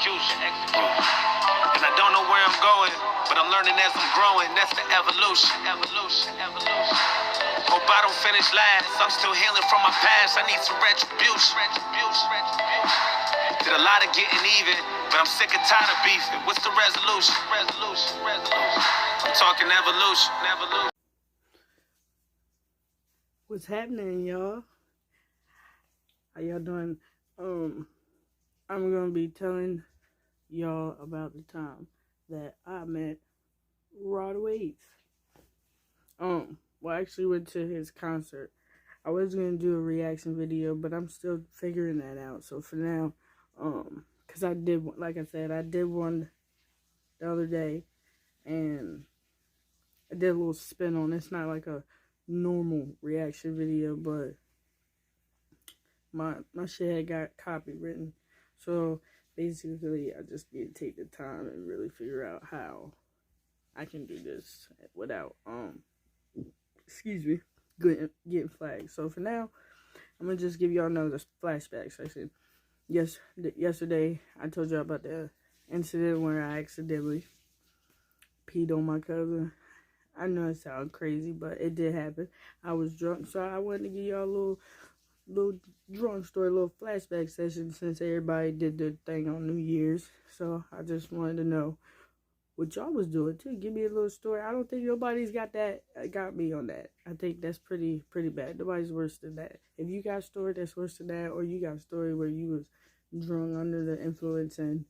execution. And I don't know where I'm going, but I'm learning as I'm growing. That's the evolution. Hope I don't finish last. I'm still healing from my past. I need some retribution. Did a lot of getting even, but I'm sick and tired of beefing. What's the resolution? I'm talking evolution. What's happening, y'all? How y'all doing? I'm gonna be telling y'all about the time that I met Rod Wave. Well, I actually went to his concert. I was gonna do a reaction video, but I'm still figuring that out. So for now, cause I did, like I said, I did one the other day, and I did a little spin on it. It's not like a normal reaction video, but my shit had got copywritten. So basically, I just need to take the time and really figure out how I can do this without getting flagged. So for now, I'm gonna just give y'all another flashback section. Yesterday I told y'all about the incident where I accidentally peed on my cousin. I know it sounds crazy, but it did happen. I was drunk, so I wanted to give y'all a little drunk story, a little flashback session, since everybody did their thing on New Year's. So I just wanted to know what y'all was doing too. Give me a little story. I don't think nobody's got me on that. I think that's pretty bad. Nobody's worse than that. If you got a story that's worse than that, or you got a story where you was drunk under the influence and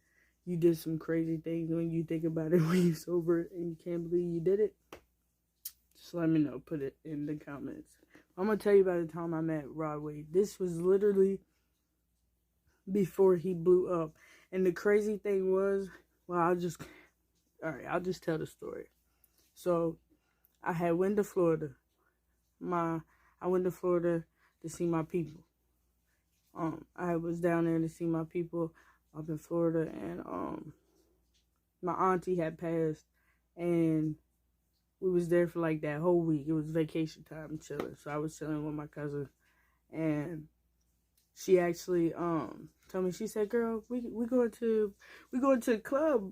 you did some crazy things when you think about it when you're sober and you can't believe you did it, just let me know. Put it in the comments. I'm going to tell you about the time I met Rod Wave. This was literally before he blew up. And the crazy thing was, well, I'll just tell the story. So, I had went to Florida. I went to Florida to see my people. I was down there to see my people up in Florida, and my auntie had passed, and we was there for like that whole week. It was vacation time, chilling. So I was chilling with my cousin, and she actually told me, she said, "Girl, we going to the club,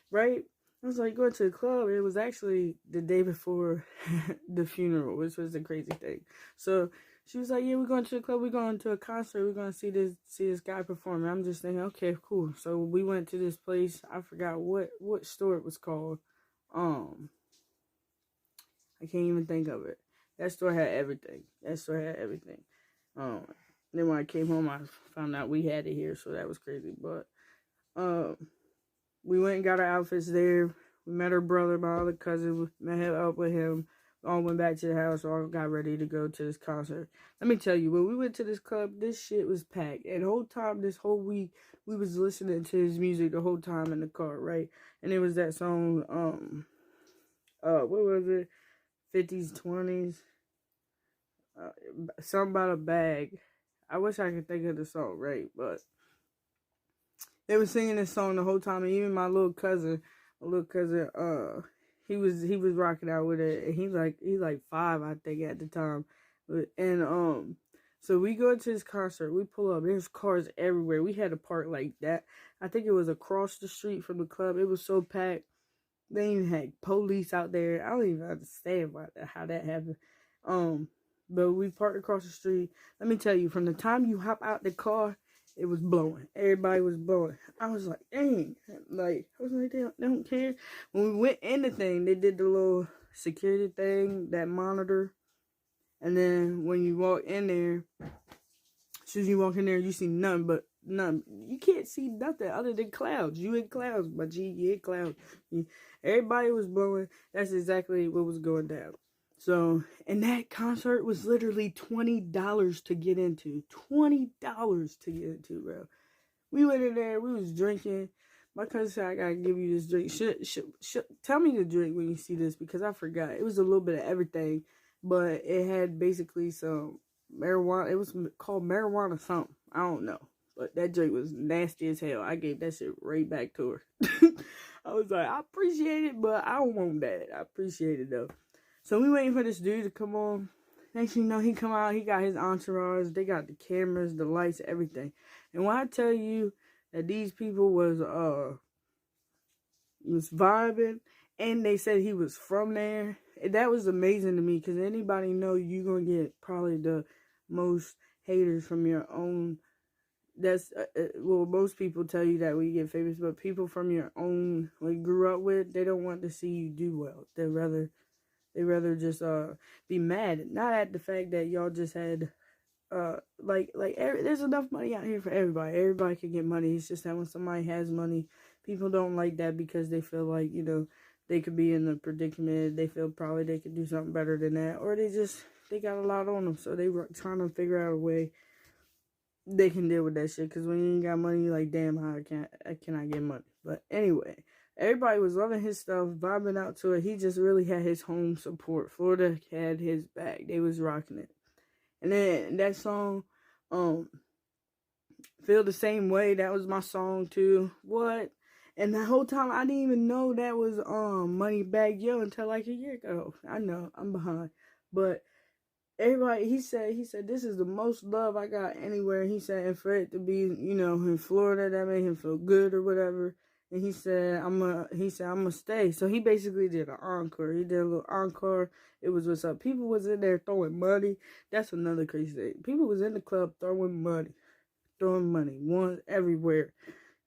right?" I was like, "Going to the club." It was actually the day before the funeral, which was the crazy thing. So she was like, "Yeah, we're going to the club. We're going to a concert. We're going to see this guy perform." And I'm just thinking, okay, cool. So we went to this place. I forgot what store it was called. I can't even think of it. That store had everything. Then when I came home, I found out we had it here, so that was crazy. But we went and got our outfits there. We met her brother, my other cousin. We met up with him. All went back to the house. All got ready to go to this concert. Let me tell you, when we went to this club, this shit was packed. And the whole time, this whole week, we was listening to his music the whole time in the car, right? And it was that song, what was it? 50s, 20s, something about a bag. I wish I could think of the song, right? But they were singing this song the whole time, and even my little cousin, he was rocking out with it, and he's like 5, I think, at the time. And so we go to this concert, we pull up, there's cars everywhere. We had to park like that. I think it was across the street from the club. It was so packed. They even had police out there. I don't even understand how that happened. But we parked across the street. Let me tell you, from the time you hop out the car, it was blowing. Everybody was blowing. I was like, dang. Like, I was like, they don't care. When we went in the thing, they did the little security thing, that monitor. And then when you walk in there, as soon as you walk in there, you see none. You can't see nothing other than clouds. You in clouds, my G. You in clouds. Everybody was blowing. That's exactly what was going down. So, and that concert was literally $20 to get into. $20 to get into, bro. We went in there. We was drinking. My cousin said, "I gotta give you this drink. Tell me the drink when you see this, because I forgot." It was a little bit of everything, but it had basically some marijuana. It was called marijuana something. I don't know. But that drink was nasty as hell. I gave that shit right back to her. I was like, I appreciate it, but I don't want that. I appreciate it, though. So we waiting for this dude to come on. Next thing you know, he come out. He got his entourage. They got the cameras, the lights, everything. And when I tell you that these people was vibing, and they said he was from there. That was amazing to me, because anybody know you're gonna get probably the most haters from your own. That's well, most people tell you that when you get famous, but people from your own, like, grew up with, they don't want to see you do well. They rather just be mad, not at the fact that y'all just had there's enough money out here for everybody. Everybody can get money. It's just that when somebody has money, people don't like that, because they feel like, they could be in a predicament. They feel probably they could do something better than that, or they got a lot on them, so they were trying to figure out a way they can deal with that shit. Because when you ain't got money, you're like, damn, how can I get money? But anyway, everybody was loving his stuff, vibing out to it. He just really had his home support. Florida had his back. They was rocking it. And then that song, Feel the Same Way, that was my song too. What? And the whole time I didn't even know that was Moneybagg Yo until like a year ago. I know, I'm behind. But everybody, he said this is the most love I got anywhere. He said, and for it to be, in Florida, that made him feel good or whatever. And he said, I'm gonna stay. So he basically did an encore. He did a little encore. It was what's up. People was in there throwing money. That's another crazy thing. People was in the club throwing money. One everywhere.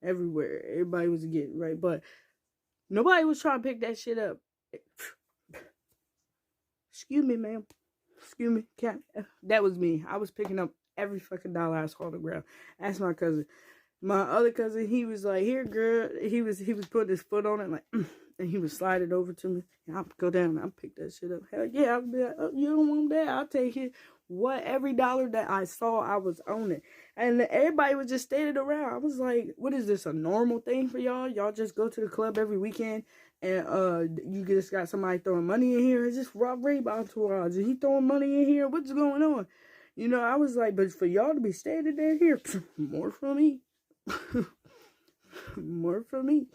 Everybody was getting right. But nobody was trying to pick that shit up. Excuse me, ma'am. Excuse me. That was me. I was picking up every fucking dollar I saw on the ground. Ask my cousin. My other cousin, he was like, here, girl. He was putting his foot on it, like, and he would slide it over to me. And I'll go down and I'll pick that shit up. Hell yeah, I'll be like, oh, you don't want that? I'll take it. Every dollar that I saw, I was on it. And everybody was just standing around. I was like, what is this, a normal thing for y'all? Y'all just go to the club every weekend and you just got somebody throwing money in here? It's just Rob Ray entourage. Is he throwing money in here? What's going on? I was like, but for y'all to be standing there here, more for me. More for me.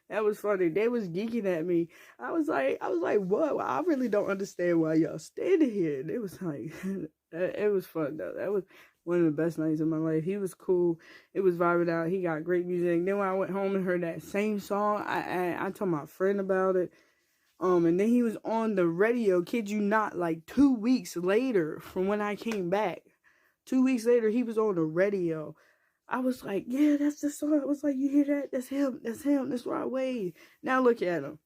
That was funny. They was geeking at me. I was like, what? Well, I really don't understand why y'all standing here. And it was like, it was fun though. That was one of the best nights of my life. He was cool. It was vibing out. He got great music. Then when I went home and heard that same song, I told my friend about it. And then he was on the radio, kid you not, like 2 weeks later from when I came back. 2 weeks later, he was on the radio. I was like, yeah, that's the song. I was like, you hear that? That's him. That's Rod Wave. Now look at him.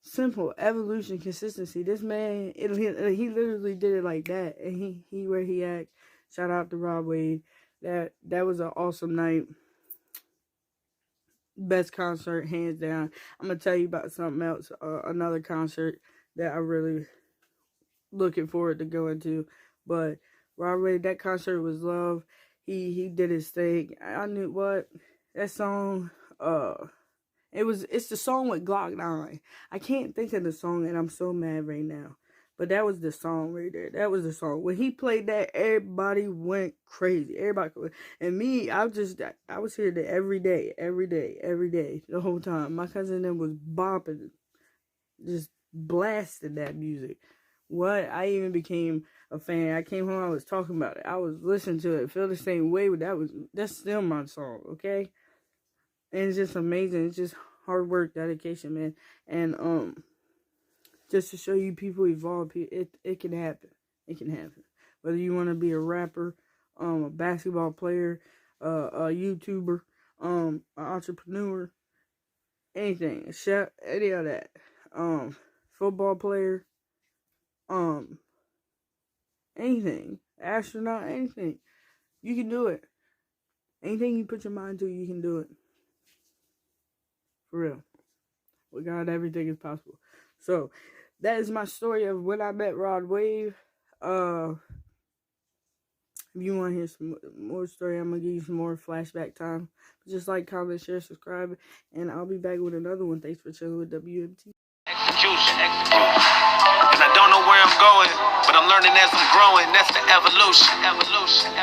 Simple evolution, consistency. This man, he literally did it like that. And he where he at. Shout out to Rod Wave. That was an awesome night. Best concert, hands down. I'm going to tell you about something else. Another concert that I really looking forward to going to. But Rod Wave, that concert was love. He did his thing. I knew what that song. It's the song with Glock 9. I can't think of the song, and I'm so mad right now. But that was the song right there. That was the song. When he played that, everybody went crazy. Everybody, and me, I was here every day, the whole time. My cousin then was bopping, just blasting that music. What? I even became a fan. I came home, I was talking about it. I was listening to it. Feel the Same Way, but that's still my song, okay? And it's just amazing. It's just hard work, dedication, man. And just to show you people evolve, it can happen. It can happen. Whether you want to be a rapper, a basketball player, a YouTuber, an entrepreneur, anything, a chef, any of that, football player, anything, astronaut, anything, you can do it. Anything you put your mind to, you can do it. For real. With God, everything is possible. So, that is my story of when I met Rod Wave. If you want to hear some more story, I'm going to give you some more flashback time. Just like, comment, share, subscribe, and I'll be back with another one. Thanks for chilling with WMT. Execution. And I don't know where I'm going, but I'm learning as I'm growing. That's the evolution.